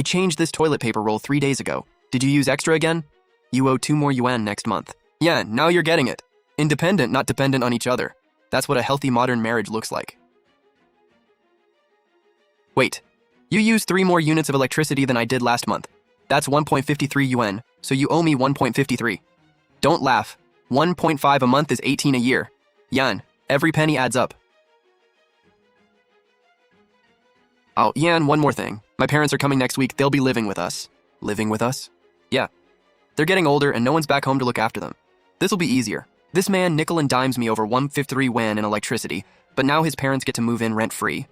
I changed this toilet paper roll 3 days ago. Did you use extra again? You owe 2 more yuan next month. Yeah, now you're getting it. Independent, not dependent on each other. That's what a healthy modern marriage looks like. Wait, you used 3 more units of electricity than I did last month. That's 1.53 yuan, so you owe me 1.53. Don't laugh. 1.5 a month is 18 a year. Yan, every penny adds up. Oh, Yan, one more thing. My parents are coming next week. They'll be living with us. Living with us? Yeah. They're getting older and no one's back home to look after them. This'll be easier. This man nickel and dimes me over 153 yuan in electricity, but now his parents get to move in rent-free.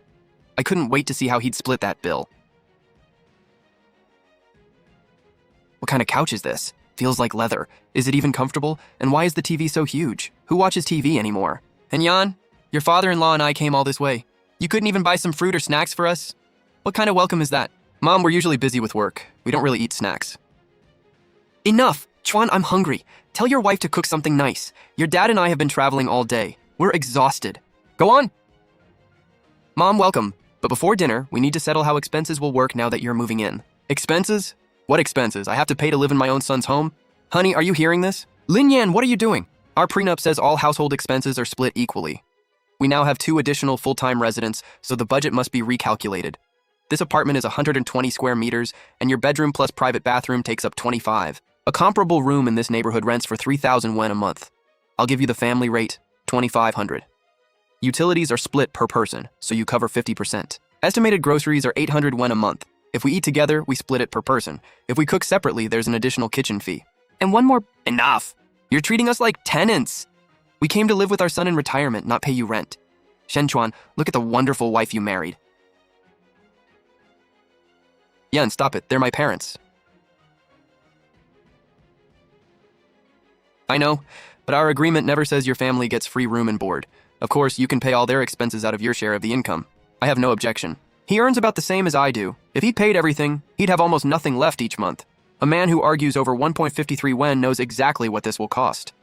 I couldn't wait to see how he'd split that bill. What kind of couch is this? Feels like leather. Is it even comfortable? And why is the TV so huge? Who watches TV anymore? And Jan, your father-in-law and I came all this way. You couldn't even buy some fruit or snacks for us? What kind of welcome is that? Mom, we're usually busy with work. We don't really eat snacks. Enough! Chuan, I'm hungry. Tell your wife to cook something nice. Your dad and I have been traveling all day. We're exhausted. Go on! Mom, welcome. But before dinner, we need to settle how expenses will work now that you're moving in. Expenses? What expenses? I have to pay to live in my own son's home? Honey, are you hearing this? Lin Yan, what are you doing? Our prenup says all household expenses are split equally. We now have 2 additional full-time residents, so the budget must be recalculated. This apartment is 120 square meters, and your bedroom plus private bathroom takes up 25. A comparable room in this neighborhood rents for 3,000 yuan a month. I'll give you the family rate, 2,500. Utilities are split per person, so you cover 50%. Estimated groceries are 800 yuan a month. If we eat together, we split it per person. If we cook separately, there's an additional kitchen fee. And one more— Enough! You're treating us like tenants! We came to live with our son in retirement, not pay you rent. Shenchuan, look at the wonderful wife you married. Yan, stop it. They're my parents. I know, but our agreement never says your family gets free room and board. Of course, you can pay all their expenses out of your share of the income. I have no objection. He earns about the same as I do. If he paid everything, he'd have almost nothing left each month. A man who argues over 1.53 yuan knows exactly what this will cost.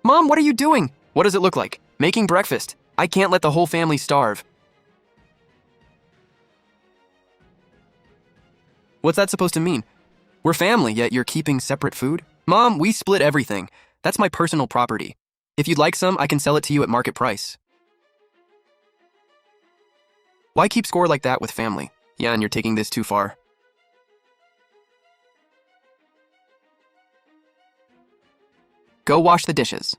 Mom, what are you doing? What does it look like? Making breakfast. I can't let the whole family starve. What's that supposed to mean? We're family, yet you're keeping separate food? Mom, we split everything. That's my personal property. If you'd like some, I can sell it to you at market price. Why keep score like that with family? Yan, you're taking this too far. Go wash the dishes.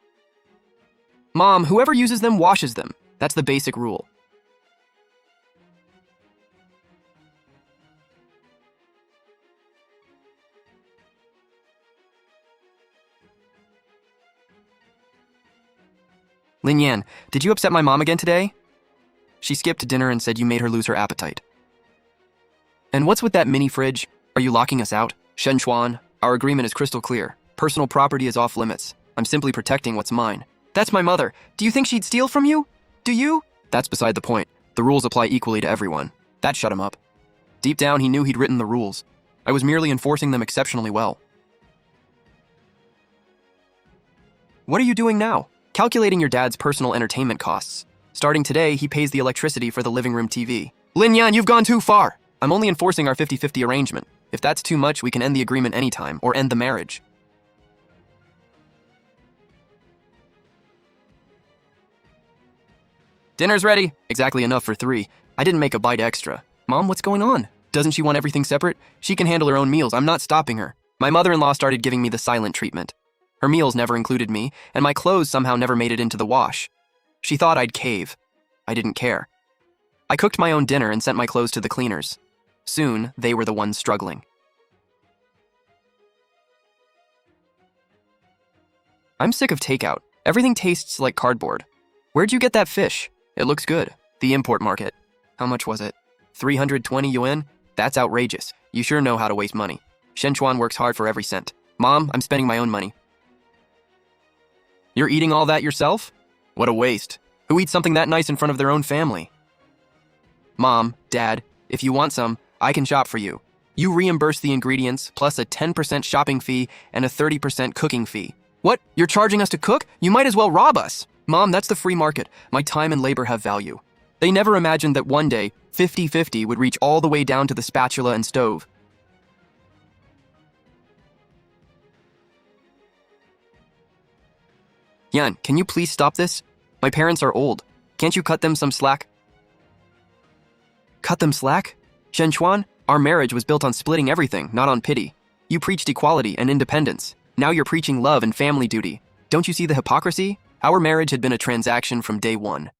Mom, whoever uses them washes them. That's the basic rule. Lin Yan, did you upset my mom again today? She skipped dinner and said you made her lose her appetite. And what's with that mini fridge? Are you locking us out? Shen Chuan, our agreement is crystal clear. Personal property is off limits. I'm simply protecting what's mine. That's my mother. Do you think she'd steal from you? Do you? That's beside the point. The rules apply equally to everyone. That shut him up. Deep down, he knew he'd written the rules. I was merely enforcing them exceptionally well. What are you doing now? Calculating your dad's personal entertainment costs. Starting today, he pays the electricity for the living room TV. Lin Yan, you've gone too far! I'm only enforcing our 50-50 arrangement. If that's too much, we can end the agreement anytime, or end the marriage. Dinner's ready. Exactly enough for 3. I didn't make a bite extra. Mom, what's going on? Doesn't she want everything separate? She can handle her own meals. I'm not stopping her. My mother-in-law started giving me the silent treatment. Her meals never included me, and my clothes somehow never made it into the wash. She thought I'd cave. I didn't care. I cooked my own dinner and sent my clothes to the cleaners. Soon, they were the ones struggling. I'm sick of takeout. Everything tastes like cardboard. Where'd you get that fish? It looks good. The import market. How much was it? 320 yuan? That's outrageous. You sure know how to waste money. Shenchuan works hard for every cent. Mom, I'm spending my own money. You're eating all that yourself? What a waste. Who eats something that nice in front of their own family? Mom, Dad, if you want some, I can shop for you. You reimburse the ingredients, plus a 10% shopping fee and a 30% cooking fee. What? You're charging us to cook? You might as well rob us. Mom, that's the free market. My time and labor have value. They never imagined that one day, 50-50 would reach all the way down to the spatula and stove. Yan, can you please stop this? My parents are old. Can't you cut them some slack? Cut them slack? Shenchuan, our marriage was built on splitting everything, not on pity. You preached equality and independence. Now you're preaching love and family duty. Don't you see the hypocrisy? Our marriage had been a transaction from day one.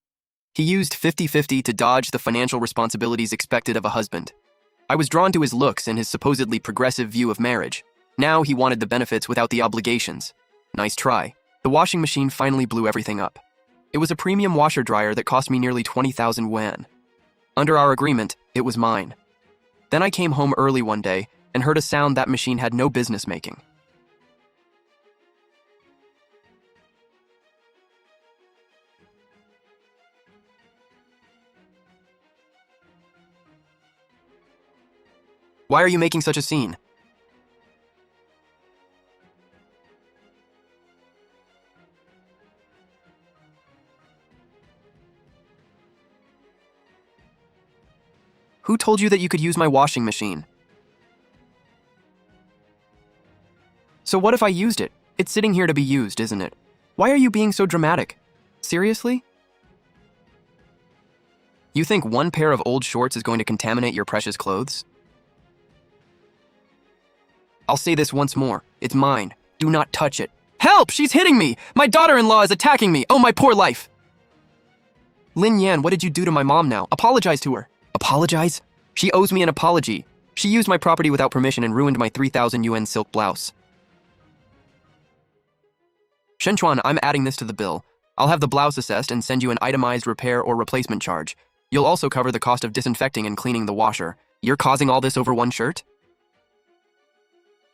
He used 50-50 to dodge the financial responsibilities expected of a husband. I was drawn to his looks and his supposedly progressive view of marriage. Now he wanted the benefits without the obligations. Nice try. The washing machine finally blew everything up. It was a premium washer-dryer that cost me nearly 20,000 yuan. Under our agreement, it was mine. Then I came home early one day and heard a sound that machine had no business making. Why are you making such a scene? Who told you that you could use my washing machine? So what if I used it? It's sitting here to be used, isn't it? Why are you being so dramatic? Seriously? You think one pair of old shorts is going to contaminate your precious clothes? I'll say this once more. It's mine. Do not touch it. Help! She's hitting me! My daughter-in-law is attacking me! Oh, my poor life! Lin Yan, what did you do to my mom now? Apologize to her. Apologize? She owes me an apology. She used my property without permission and ruined my 3,000 yuan silk blouse. Shenchuan, I'm adding this to the bill. I'll have the blouse assessed and send you an itemized repair or replacement charge. You'll also cover the cost of disinfecting and cleaning the washer. You're causing all this over one shirt?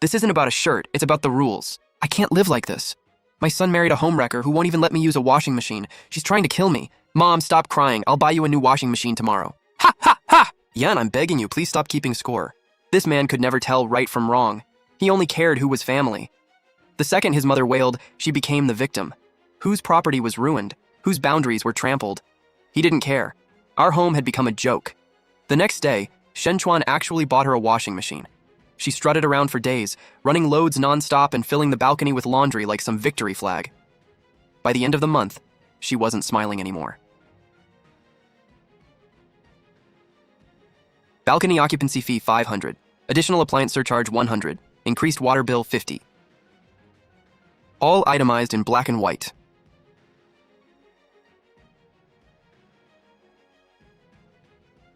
This isn't about a shirt, it's about the rules. I can't live like this. My son married a homewrecker who won't even let me use a washing machine. She's trying to kill me. Mom, stop crying. I'll buy you a new washing machine tomorrow. Ha ha ha! Yan, I'm begging you, please stop keeping score. This man could never tell right from wrong. He only cared who was family. The second his mother wailed, she became the victim. Whose property was ruined? Whose boundaries were trampled? He didn't care. Our home had become a joke. The next day, Shenchuan actually bought her a washing machine. She strutted around for days, running loads nonstop and filling the balcony with laundry like some victory flag. By the end of the month, she wasn't smiling anymore. Balcony occupancy fee 500. Additional appliance surcharge 100. Increased water bill 50. All itemized in black and white.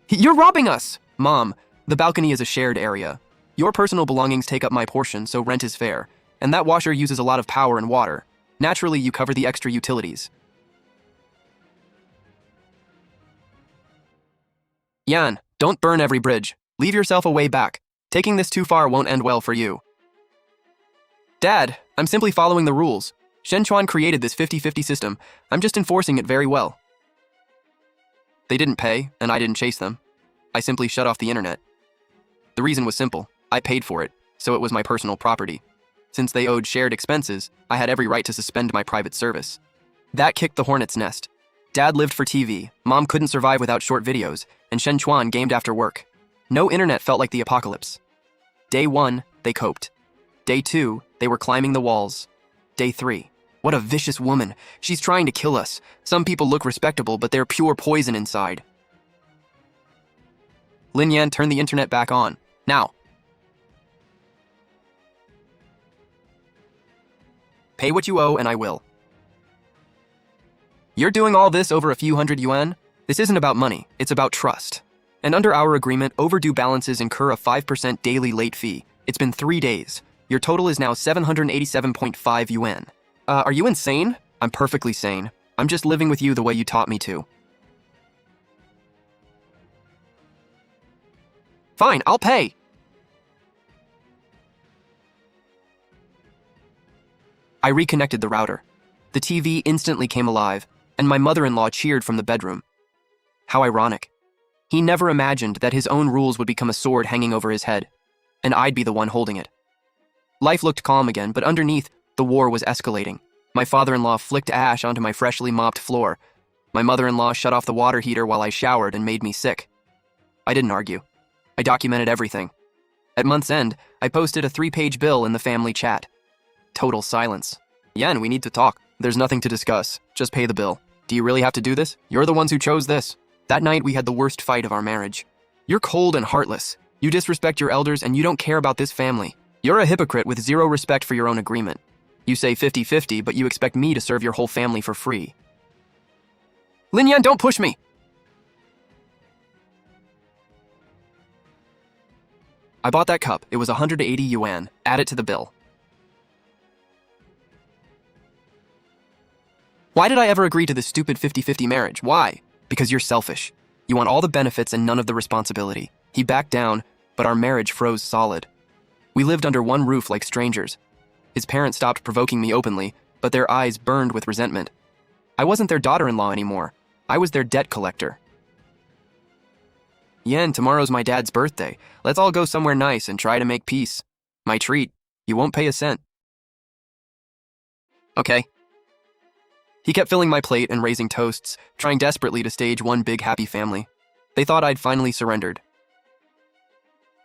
You're robbing us! Mom, the balcony is a shared area. Your personal belongings take up my portion, so rent is fair. And that washer uses a lot of power and water. Naturally, you cover the extra utilities. Yan, don't burn every bridge. Leave yourself a way back. Taking this too far won't end well for you. Dad, I'm simply following the rules. Shenchuan created this 50-50 system. I'm just enforcing it very well. They didn't pay, and I didn't chase them. I simply shut off the internet. The reason was simple. I paid for it, so it was my personal property. Since they owed shared expenses, I had every right to suspend my private service. That kicked the hornet's nest. Dad lived for TV, Mom couldn't survive without short videos, and Shenchuan gamed after work. No internet felt like the apocalypse. Day 1, they coped. Day 2, they were climbing the walls. Day 3, what a vicious woman. She's trying to kill us. Some people look respectable, but they're pure poison inside. Lin Yan turned the internet back on. Now. Pay what you owe and I will. You're doing all this over a few hundred yuan? This isn't about money, it's about trust. And under our agreement, overdue balances incur a 5% daily late fee. It's been 3 days. Your total is now 787.5 yuan. Are you insane? I'm perfectly sane. I'm just living with you the way you taught me to. Fine, I'll pay. I reconnected the router. The TV instantly came alive, and my mother-in-law cheered from the bedroom. How ironic. He never imagined that his own rules would become a sword hanging over his head, and I'd be the one holding it. Life looked calm again, but underneath, The war was escalating. My father-in-law flicked ash onto my freshly mopped floor. My mother-in-law shut off the water heater while I showered and made me sick. I didn't argue. I documented everything. At month's end, I posted a 3-page bill in the family chat. Total silence. Yan, we need to talk. There's nothing to discuss. Just pay the bill. Do you really have to do this? You're the ones who chose this. That night, we had the worst fight of our marriage. You're cold and heartless. You disrespect your elders and you don't care about this family. You're a hypocrite with zero respect for your own agreement. You say 50-50, but you expect me to serve your whole family for free. Lin Yan, don't push me! I bought that cup. It was 180 yuan. Add it to the bill. Why did I ever agree to this stupid 50-50 marriage? Why? Because you're selfish. You want all the benefits and none of the responsibility. He backed down, but our marriage froze solid. We lived under one roof like strangers. His parents stopped provoking me openly, but their eyes burned with resentment. I wasn't their daughter-in-law anymore. I was their debt collector. Yan, tomorrow's my dad's birthday. Let's all go somewhere nice and try to make peace. My treat. You won't pay a cent. Okay. He kept filling my plate and raising toasts, trying desperately to stage one big happy family. They thought I'd finally surrendered.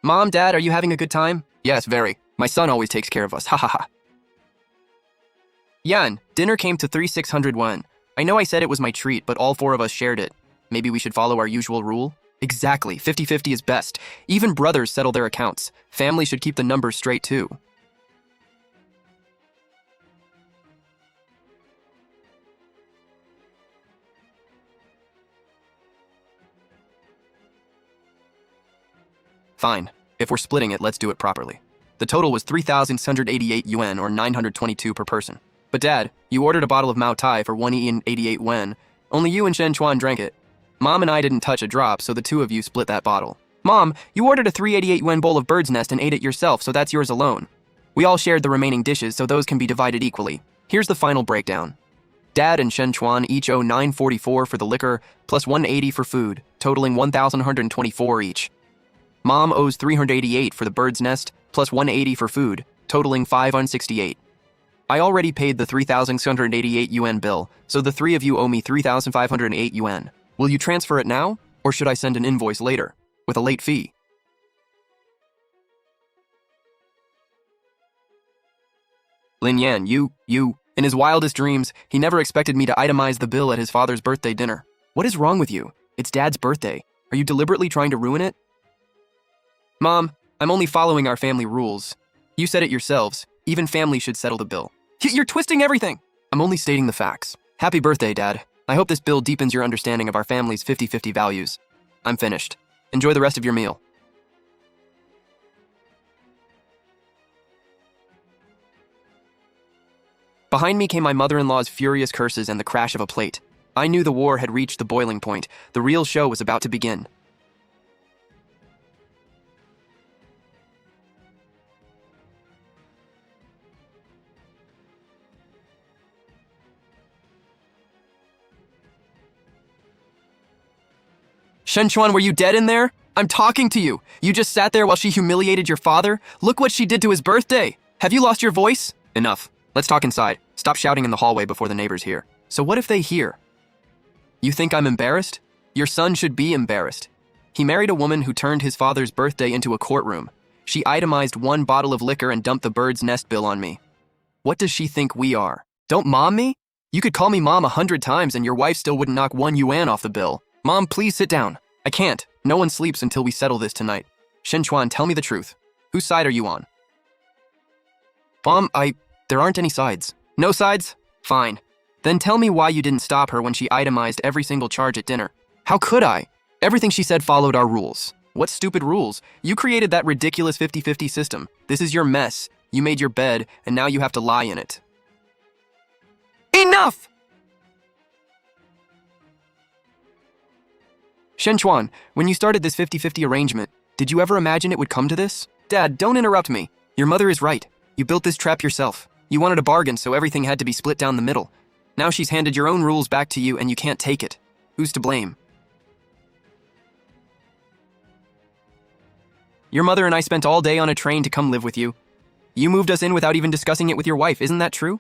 Mom, Dad, are you having a good time? Yes, very. My son always takes care of us. Ha ha ha. Yan, dinner came to 3,600 won. I know I said it was my treat, but all 4 of us shared it. Maybe we should follow our usual rule? Exactly. 50-50 is best. Even brothers settle their accounts. Family should keep the numbers straight too. Fine. If we're splitting it, let's do it properly. The total was 3,688 yuan or 922 per person. But Dad, you ordered a bottle of Mao Tai for 188 yuan. Only you and Shen Chuan drank it. Mom and I didn't touch a drop, so the 2 of you split that bottle. Mom, you ordered a 388 yuan bowl of bird's nest and ate it yourself, so that's yours alone. We all shared the remaining dishes, so those can be divided equally. Here's the final breakdown. Dad and Shen Chuan each owe 944 for the liquor, plus 180 for food, totaling 1,124 each. Mom owes 388 for the bird's nest, plus 180 for food, totaling 568. I already paid the 3,688 yuan bill, so the 3 of you owe me 3,508 yuan. Will you transfer it now, or should I send an invoice later, with a late fee? Lin Yan, in his wildest dreams, he never expected me to itemize the bill at his father's birthday dinner. What is wrong with you? It's Dad's birthday. Are you deliberately trying to ruin it? Mom, I'm only following our family rules. You said it yourselves. Even family should settle the bill. You're twisting everything! I'm only stating the facts. Happy birthday, Dad. I hope this bill deepens your understanding of our family's 50-50 values. I'm finished. Enjoy the rest of your meal. Behind me came my mother-in-law's furious curses and the crash of a plate. I knew the war had reached the boiling point. The real show was about to begin. Shen Chuan, were you dead in there? I'm talking to you. You just sat there while she humiliated your father? Look what she did to his birthday. Have you lost your voice? Enough. Let's talk inside. Stop shouting in the hallway before the neighbors hear. So what if they hear? You think I'm embarrassed? Your son should be embarrassed. He married a woman who turned his father's birthday into a courtroom. She itemized 1 bottle of liquor and dumped the bird's nest bill on me. What does she think we are? Don't mom me? You could call me mom 100 times and your wife still wouldn't knock 1 yuan off the bill. Mom, please sit down. I can't. No one sleeps until we settle this tonight. Shen Chuan, tell me the truth. Whose side are you on? Mom, there aren't any sides. No sides? Fine. Then tell me why you didn't stop her when she itemized every single charge at dinner. How could I? Everything she said followed our rules. What stupid rules? You created that ridiculous 50-50 system. This is your mess. You made your bed, and now you have to lie in it. Enough! Shen Chuan, when you started this 50-50 arrangement, did you ever imagine it would come to this? Dad, don't interrupt me. Your mother is right. You built this trap yourself. You wanted a bargain, so everything had to be split down the middle. Now she's handed your own rules back to you and you can't take it. Who's to blame? Your mother and I spent all day on a train to come live with you. You moved us in without even discussing it with your wife, isn't that true?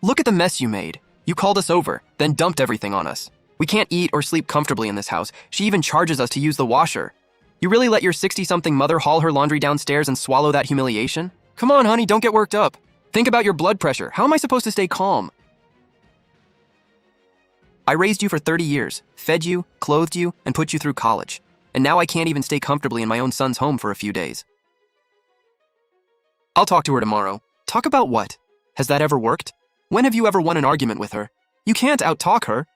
Look at the mess you made. You called us over, then dumped everything on us. We can't eat or sleep comfortably in this house. She even charges us to use the washer. You really let your 60-something mother haul her laundry downstairs and swallow that humiliation? Come on, honey, don't get worked up. Think about your blood pressure. How am I supposed to stay calm? I raised you for 30 years, fed you, clothed you, and put you through college. And now I can't even stay comfortably in my own son's home for a few days. I'll talk to her tomorrow. Talk about what? Has that ever worked? When have you ever won an argument with her? You can't out-talk her.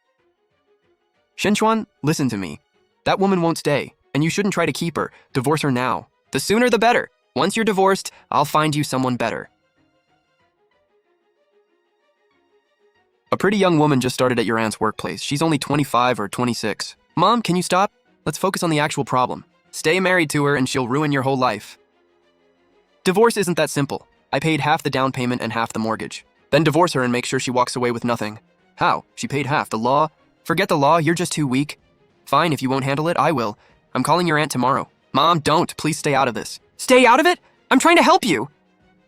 Shenchuan, listen to me. That woman won't stay, and you shouldn't try to keep her. Divorce her now. The sooner the better. Once you're divorced, I'll find you someone better. A pretty young woman just started at your aunt's workplace. She's only 25 or 26. Mom, can you stop? Let's focus on the actual problem. Stay married to her and she'll ruin your whole life. Divorce isn't that simple. I paid half the down payment and half the mortgage. Then divorce her and make sure she walks away with nothing. How? She paid half. The law? Forget the law, you're just too weak. Fine, if you won't handle it, I will. I'm calling your aunt tomorrow. Mom, don't. Please stay out of this. Stay out of it? I'm trying to help you.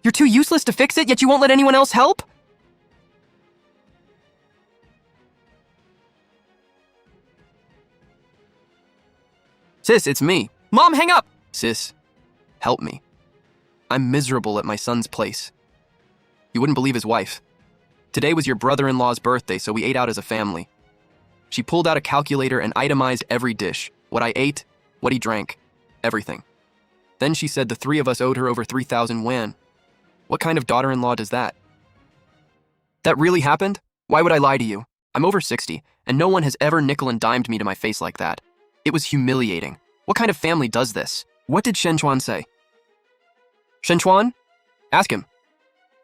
You're too useless to fix it, yet you won't let anyone else help? Sis, it's me. Mom, hang up! Sis, help me. I'm miserable at my son's place. You wouldn't believe his wife. Today was your brother-in-law's birthday, so we ate out as a family. She pulled out a calculator and itemized every dish. What I ate, what he drank, everything. Then she said the three of us owed her over 3,000 yuan. What kind of daughter-in-law does that? That really happened? Why would I lie to you? I'm over 60, and no one has ever nickel and dimed me to my face like that. It was humiliating. What kind of family does this? What did Shenchuan say? Shenchuan? Ask him.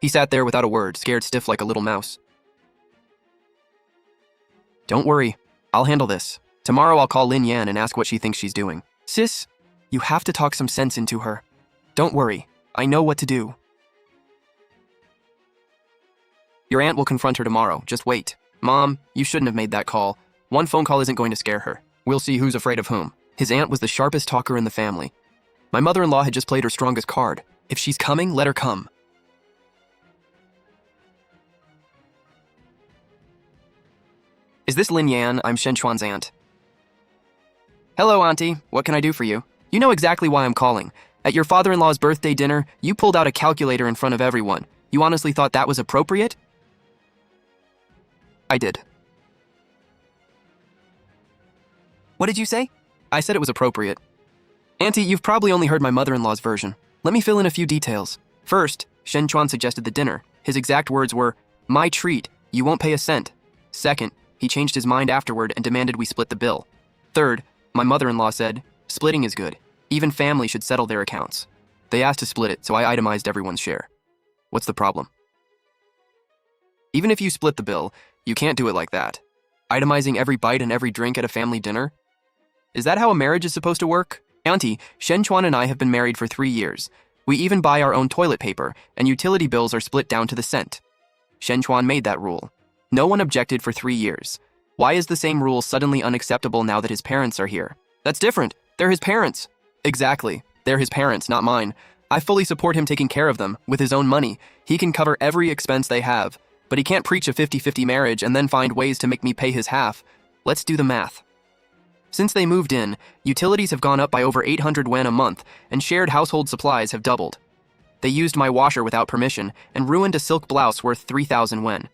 He sat there without a word, scared stiff like a little mouse. Don't worry, I'll handle this. Tomorrow I'll call Lin Yan and ask what she thinks she's doing. Sis, you have to talk some sense into her. Don't worry, I know what to do. Your aunt will confront her tomorrow, just wait. Mom, you shouldn't have made that call. One phone call isn't going to scare her. We'll see who's afraid of whom. His aunt was the sharpest talker in the family. My mother-in-law had just played her strongest card. If she's coming, let her come. Is this Lin Yan? I'm Shenchuan's aunt. Hello, Auntie. What can I do for you? You know exactly why I'm calling. At your father-in-law's birthday dinner, you pulled out a calculator in front of everyone. You honestly thought that was appropriate? I did. What did you say? I said it was appropriate. Auntie, you've probably only heard my mother-in-law's version. Let me fill in a few details. First, Shenchuan suggested the dinner. His exact words were, "My treat, you won't pay a cent." Second, he changed his mind afterward and demanded we split the bill. Third, my mother-in-law said, "Splitting is good. Even family should settle their accounts." They asked to split it, so I itemized everyone's share. What's the problem? Even if you split the bill, you can't do it like that. Itemizing every bite and every drink at a family dinner? Is that how a marriage is supposed to work? Auntie, Shenchuan and I have been married for 3 years. We even buy our own toilet paper, and utility bills are split down to the cent. Shenchuan made that rule. No one objected for 3 years. Why is the same rule suddenly unacceptable now that his parents are here? That's different. They're his parents. Exactly. They're his parents, not mine. I fully support him taking care of them, with his own money. He can cover every expense they have. But he can't preach a 50-50 marriage and then find ways to make me pay his half. Let's do the math. Since they moved in, utilities have gone up by over 800 yuan a month, and shared household supplies have doubled. They used my washer without permission and ruined a silk blouse worth 3,000 yuan.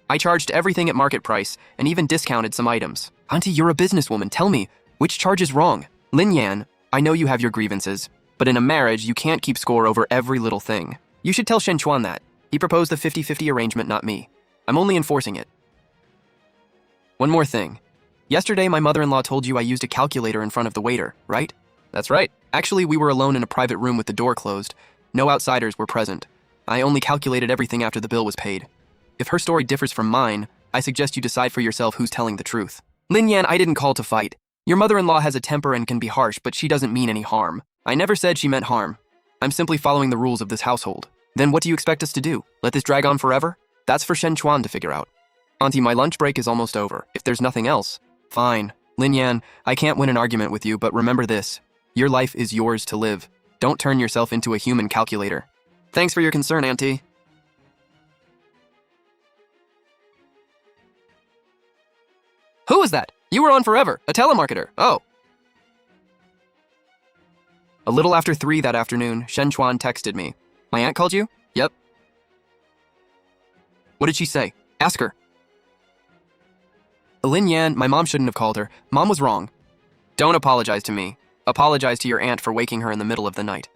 I charged everything at market price and even discounted some items. Auntie, you're a businesswoman. Tell me, which charge is wrong? Lin Yan, I know you have your grievances, but in a marriage, you can't keep score over every little thing. You should tell Shenchuan that. He proposed the 50-50 arrangement, not me. I'm only enforcing it. One more thing. Yesterday, my mother-in-law told you I used a calculator in front of the waiter, right? That's right. Actually, we were alone in a private room with the door closed. No outsiders were present. I only calculated everything after the bill was paid. If her story differs from mine, I suggest you decide for yourself who's telling the truth. Lin Yan, I didn't call to fight. Your mother-in-law has a temper and can be harsh, but she doesn't mean any harm. I never said she meant harm. I'm simply following the rules of this household. Then what do you expect us to do? Let this drag on forever? That's for Shenchuan to figure out. Auntie, my lunch break is almost over. If there's nothing else, fine. Lin Yan, I can't win an argument with you, but remember this. Your life is yours to live. Don't turn yourself into a human calculator. Thanks for your concern, Auntie. Who was that? You were on forever. A telemarketer. Oh. A little after 3 that afternoon, Shen Chuan texted me. My aunt called you? Yep. What did she say? Ask her. Lin Yan, my mom shouldn't have called her. Mom was wrong. Don't apologize to me. Apologize to your aunt for waking her in the middle of the night.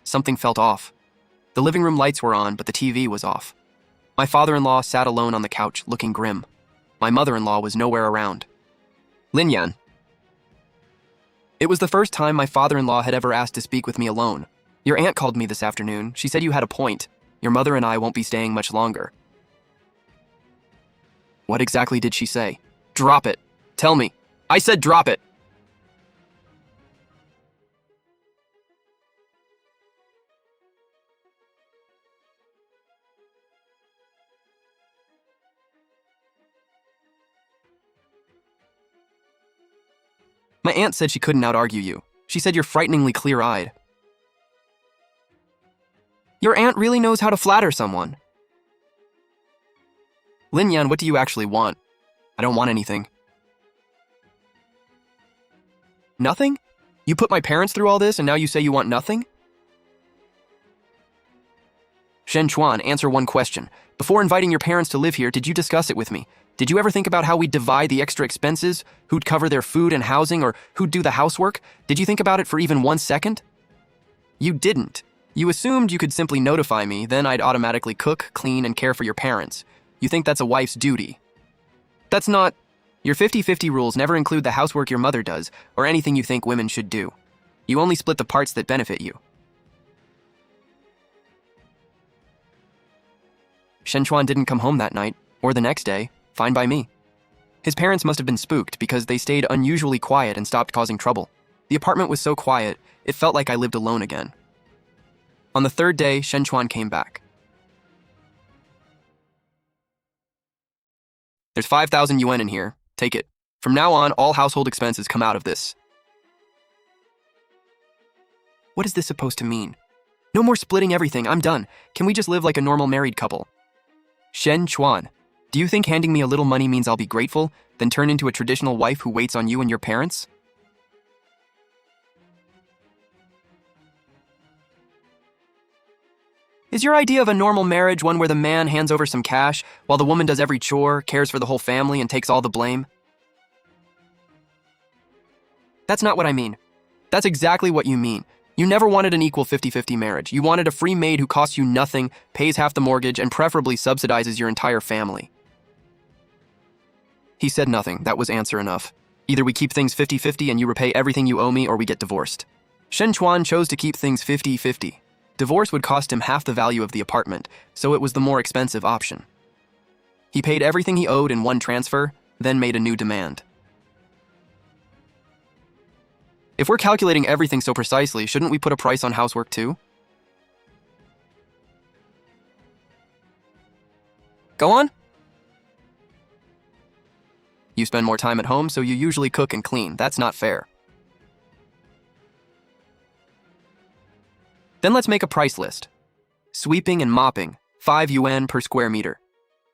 Something felt off. The living room lights were on, but the TV was off. My father-in-law sat alone on the couch, looking grim. My mother-in-law was nowhere around. Lin Yan. It was the first time my father-in-law had ever asked to speak with me alone. Your aunt called me this afternoon. She said you had a point. Your mother and I won't be staying much longer. What exactly did she say? Drop it. Tell me. I said drop it. My aunt said she couldn't out-argue you. She said you're frighteningly clear-eyed. Your aunt really knows how to flatter someone. Lin Yan, what do you actually want? I don't want anything. Nothing? You put my parents through all this and now you say you want nothing? Shen Chuan, answer one question. Before inviting your parents to live here, did you discuss it with me? Did you ever think about how we'd divide the extra expenses? Who'd cover their food and housing, or who'd do the housework? Did you think about it for even 1 second? You didn't. You assumed you could simply notify me, then I'd automatically cook, clean, and care for your parents. You think that's a wife's duty. That's not... Your 50-50 rules never include the housework your mother does, or anything you think women should do. You only split the parts that benefit you. Shen Chuan didn't come home that night, or the next day. Fine by me. His parents must have been spooked because they stayed unusually quiet and stopped causing trouble. The apartment was so quiet, it felt like I lived alone again. On the 3rd day, Shen Chuan came back. There's 5,000 yuan in here. Take it. From now on, all household expenses come out of this. What is this supposed to mean? No more splitting everything, I'm done. Can we just live like a normal married couple? Shen Chuan, do you think handing me a little money means I'll be grateful, then turn into a traditional wife who waits on you and your parents? Is your idea of a normal marriage one where the man hands over some cash while the woman does every chore, cares for the whole family, and takes all the blame? That's not what I mean. That's exactly what you mean. You never wanted an equal 50-50 marriage. You wanted a free maid who costs you nothing, pays half the mortgage, and preferably subsidizes your entire family. He said nothing. That was answer enough. Either we keep things 50-50 and you repay everything you owe me, or we get divorced. Shen Chuan chose to keep things 50-50. Divorce would cost him half the value of the apartment, so it was the more expensive option. He paid everything he owed in one transfer, then made a new demand. If we're calculating everything so precisely, shouldn't we put a price on housework too? Go on. You spend more time at home, so you usually cook and clean. That's not fair. Then let's make a price list. Sweeping and mopping, 5 yuan per square meter.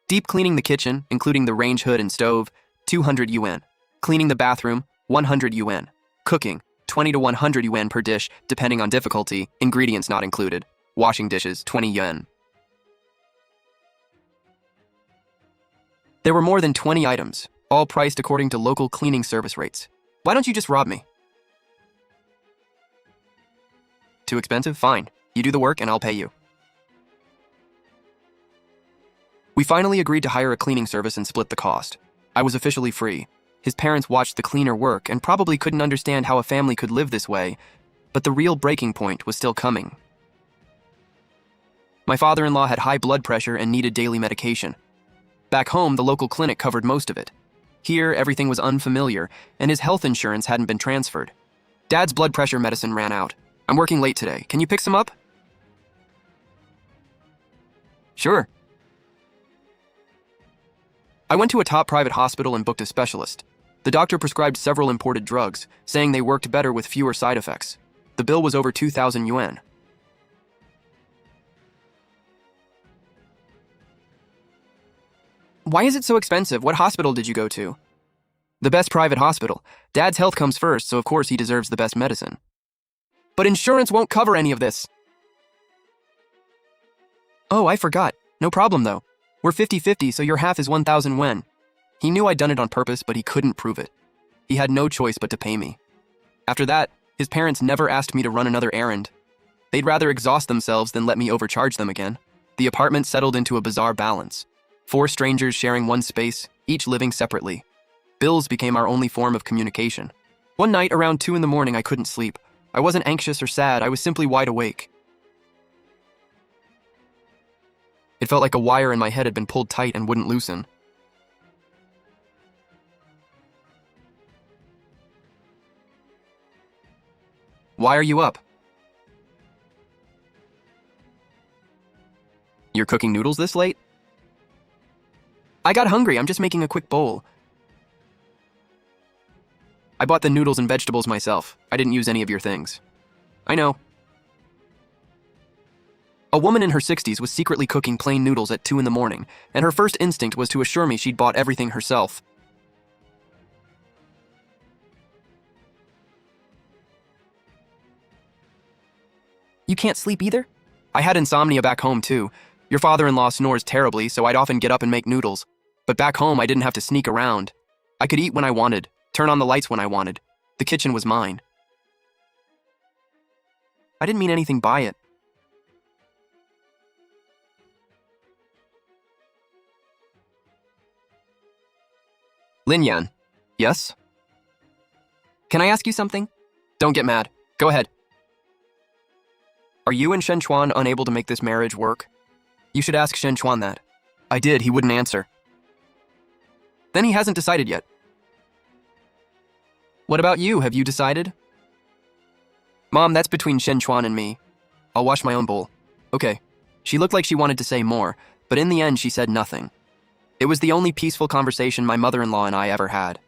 Deep cleaning the kitchen, including the range hood and stove, 200 yuan. Cleaning the bathroom, 100 yuan. Cooking, 20 to 100 yuan per dish, depending on difficulty, ingredients not included. Washing dishes, 20 yuan. There were more than 20 items, all priced according to local cleaning service rates. Why don't you just rob me? Too expensive? Fine. You do the work and I'll pay you. We finally agreed to hire a cleaning service and split the cost. I was officially free. His parents watched the cleaner work and probably couldn't understand how a family could live this way, but the real breaking point was still coming. My father-in-law had high blood pressure and needed daily medication. Back home, the local clinic covered most of it. Here, everything was unfamiliar, and his health insurance hadn't been transferred. Dad's blood pressure medicine ran out. I'm working late today. Can you pick some up? Sure. I went to a top private hospital and booked a specialist. The doctor prescribed several imported drugs, saying they worked better with fewer side effects. The bill was over 2,000 yuan. Why is it so expensive? What hospital did you go to? The best private hospital. Dad's health comes first, so of course he deserves the best medicine. But insurance won't cover any of this. Oh, I forgot. No problem, though. We're 50-50, so your half is 1,000 yuan. He knew I'd done it on purpose, but he couldn't prove it. He had no choice but to pay me. After that, his parents never asked me to run another errand. They'd rather exhaust themselves than let me overcharge them again. The apartment settled into a bizarre balance. 4 strangers sharing one space, each living separately. Bills became our only form of communication. One night, around 2 in the morning, I couldn't sleep. I wasn't anxious or sad, I was simply wide awake. It felt like a wire in my head had been pulled tight and wouldn't loosen. Why are you up? You're cooking noodles this late? I got hungry, I'm just making a quick bowl. I bought the noodles and vegetables myself. I didn't use any of your things. I know. A woman in her 60s was secretly cooking plain noodles at 2 in the morning, and her first instinct was to assure me she'd bought everything herself. You can't sleep either? I had insomnia back home too. Your father-in-law snores terribly, so I'd often get up and make noodles. But back home, I didn't have to sneak around. I could eat when I wanted, turn on the lights when I wanted. The kitchen was mine. I didn't mean anything by it. Lin Yan. Yes? Can I ask you something? Don't get mad. Go ahead. Are you and Shen Chuan unable to make this marriage work? You should ask Shen Chuan that. I did, he wouldn't answer. Then he hasn't decided yet. What about you? Have you decided? Mom, that's between Shen Chuan and me. I'll wash my own bowl. Okay. She looked like she wanted to say more, but in the end she said nothing. It was the only peaceful conversation my mother-in-law and I ever had.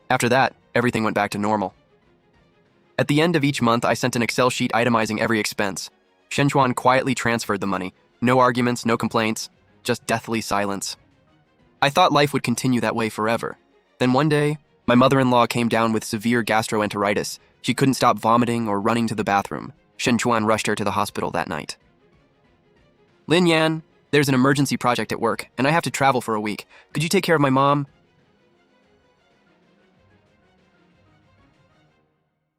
After that, everything went back to normal. At the end of each month, I sent an Excel sheet itemizing every expense. Shen Chuan quietly transferred the money. No arguments, no complaints, just deathly silence. I thought life would continue that way forever. Then one day, my mother-in-law came down with severe gastroenteritis. She couldn't stop vomiting or running to the bathroom. Shen Chuan rushed her to the hospital that night. Lin Yan, there's an emergency project at work, and I have to travel for a week. Could you take care of my mom?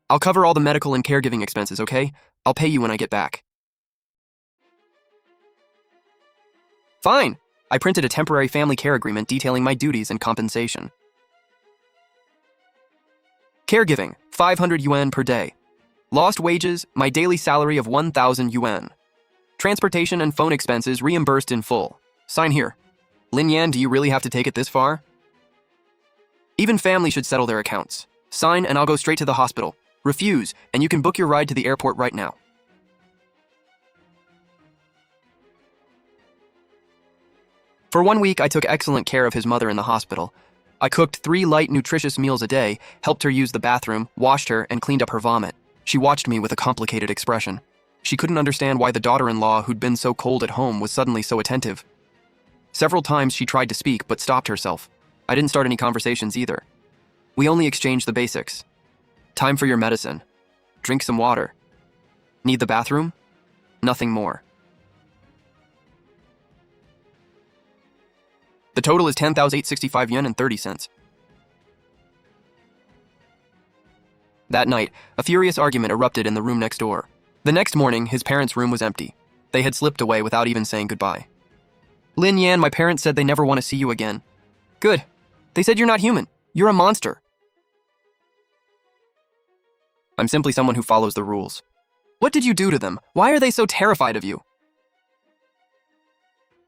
I'll cover all the medical and caregiving expenses, okay? I'll pay you when I get back. Fine. I printed a temporary family care agreement detailing my duties and compensation. Caregiving, 500 yuan per day. Lost wages, my daily salary of 1,000 yuan. Transportation and phone expenses reimbursed in full. Sign here. Lin Yan, do you really have to take it this far? Even family should settle their accounts. Sign and I'll go straight to the hospital. Refuse, and you can book your ride to the airport right now. For 1 week, I took excellent care of his mother in the hospital. I cooked 3 light, nutritious meals a day, helped her use the bathroom, washed her, and cleaned up her vomit. She watched me with a complicated expression. She couldn't understand why the daughter-in-law who'd been so cold at home was suddenly so attentive. Several times she tried to speak, but stopped herself. I didn't start any conversations either. We only exchanged the basics. Time for your medicine. Drink some water. Need the bathroom? Nothing more. The total is 10,865 yuan and 30 cents. That night, a furious argument erupted in the room next door. The next morning, his parents' room was empty. They had slipped away without even saying goodbye. Lin Yan, my parents said they never want to see you again. Good. They said you're not human. You're a monster. I'm simply someone who follows the rules. What did you do to them? Why are they so terrified of you?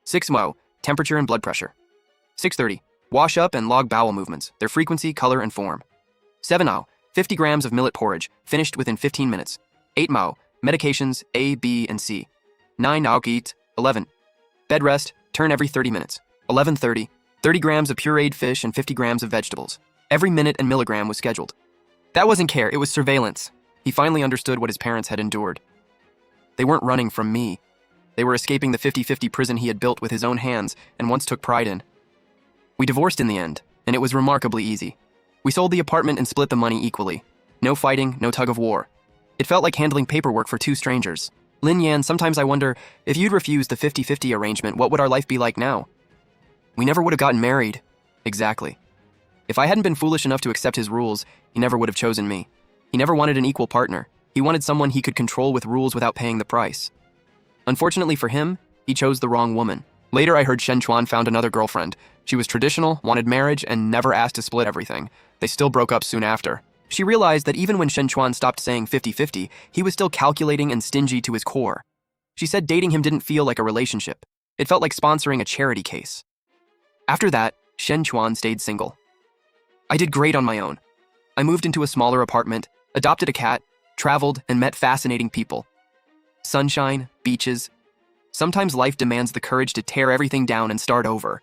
6 Mo, temperature and blood pressure. 6:30, wash up and log bowel movements, their frequency, color, and form. 7 Mo, 50 grams of millet porridge, finished within 15 minutes. 8 Mo, medications A, B, and C. 9 Mo, eat. 11. Bed rest, turn every 30 minutes. 11:30, 30 grams of pureed fish and 50 grams of vegetables. Every minute and milligram was scheduled. That wasn't care, it was surveillance. He finally understood what his parents had endured. They weren't running from me. They were escaping the 50-50 prison he had built with his own hands and once took pride in. We divorced in the end, and it was remarkably easy. We sold the apartment and split the money equally. No fighting, no tug of war. It felt like handling paperwork for two strangers. Lin Yan, sometimes I wonder, if you'd refused the 50-50 arrangement, what would our life be like now? We never would have gotten married. Exactly. If I hadn't been foolish enough to accept his rules, he never would have chosen me. He never wanted an equal partner. He wanted someone he could control with rules without paying the price. Unfortunately for him, he chose the wrong woman. Later, I heard Shen Chuan found another girlfriend. She was traditional, wanted marriage, and never asked to split everything. They still broke up soon after. She realized that even when Shen Chuan stopped saying 50-50, he was still calculating and stingy to his core. She said dating him didn't feel like a relationship. It felt like sponsoring a charity case. After that, Shen Chuan stayed single. I did great on my own. I moved into a smaller apartment, adopted a cat, traveled, and met fascinating people. Sunshine, beaches. Sometimes life demands the courage to tear everything down and start over.